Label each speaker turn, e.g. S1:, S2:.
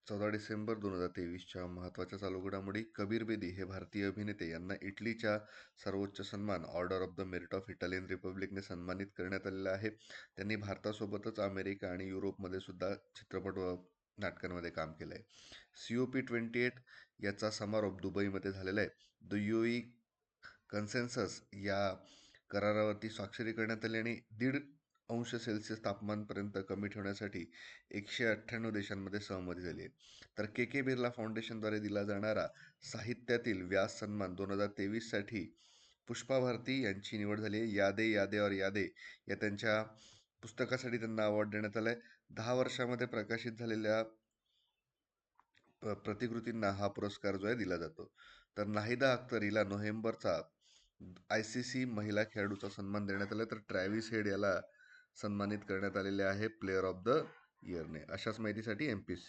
S1: 14 डिसेंबर 2023च्या महत्त्वाच्या चालू घडामोडी. कबीर बेदी हे भारतीय अभिनेते यांना इटलीच्या सर्वोच्च सन्मान order of the merit of Italian रिपब्लिकने सन्मानित करण्यात आलेलं आहे. त्यांनी भारतासोबतच अमेरिका आणि युरोपमध्ये सुद्धा चित्रपट व नाटकांमध्ये काम केलं आहे. COP28 याचा समारोप दुबईमध्ये झालेला आहे. द UAE कन्सेन्सस या करारावरती स्वाक्षरी करण्यात आली आणि 1.5 अंश सेल्सिअस तापमानपर्यंत कमी ठेवण्यासाठी 198 देशांमध्ये सहमती झाली आहे. तर के बिर्ला फाउंडेशनद्वारे दिला जाणारा साहित्यातील व्यास सन्मान 2023साठी पुष्पा भारती यांची निवड झाली आहे. यादे यादे और यादे या त्यांच्या पुस्तकासाठी त्यांना अवॉर्ड देण्यात आला आहे. 10 वर्षामध्ये प्रकाशित झालेल्या प्रतिकृतींना हा पुरस्कार जो आहे दिला जातो. तर नाहिदा अख्तर हिला नोव्हेंबरचा ICC महिला खेळाडूचा सन्मान देण्यात आला. तर ट्रॅव्हिस हेड याला सन्मानित करण्यात आलेले आहे प्लेअर ऑफ द इयरने. अशाच माहितीसाठी MPSC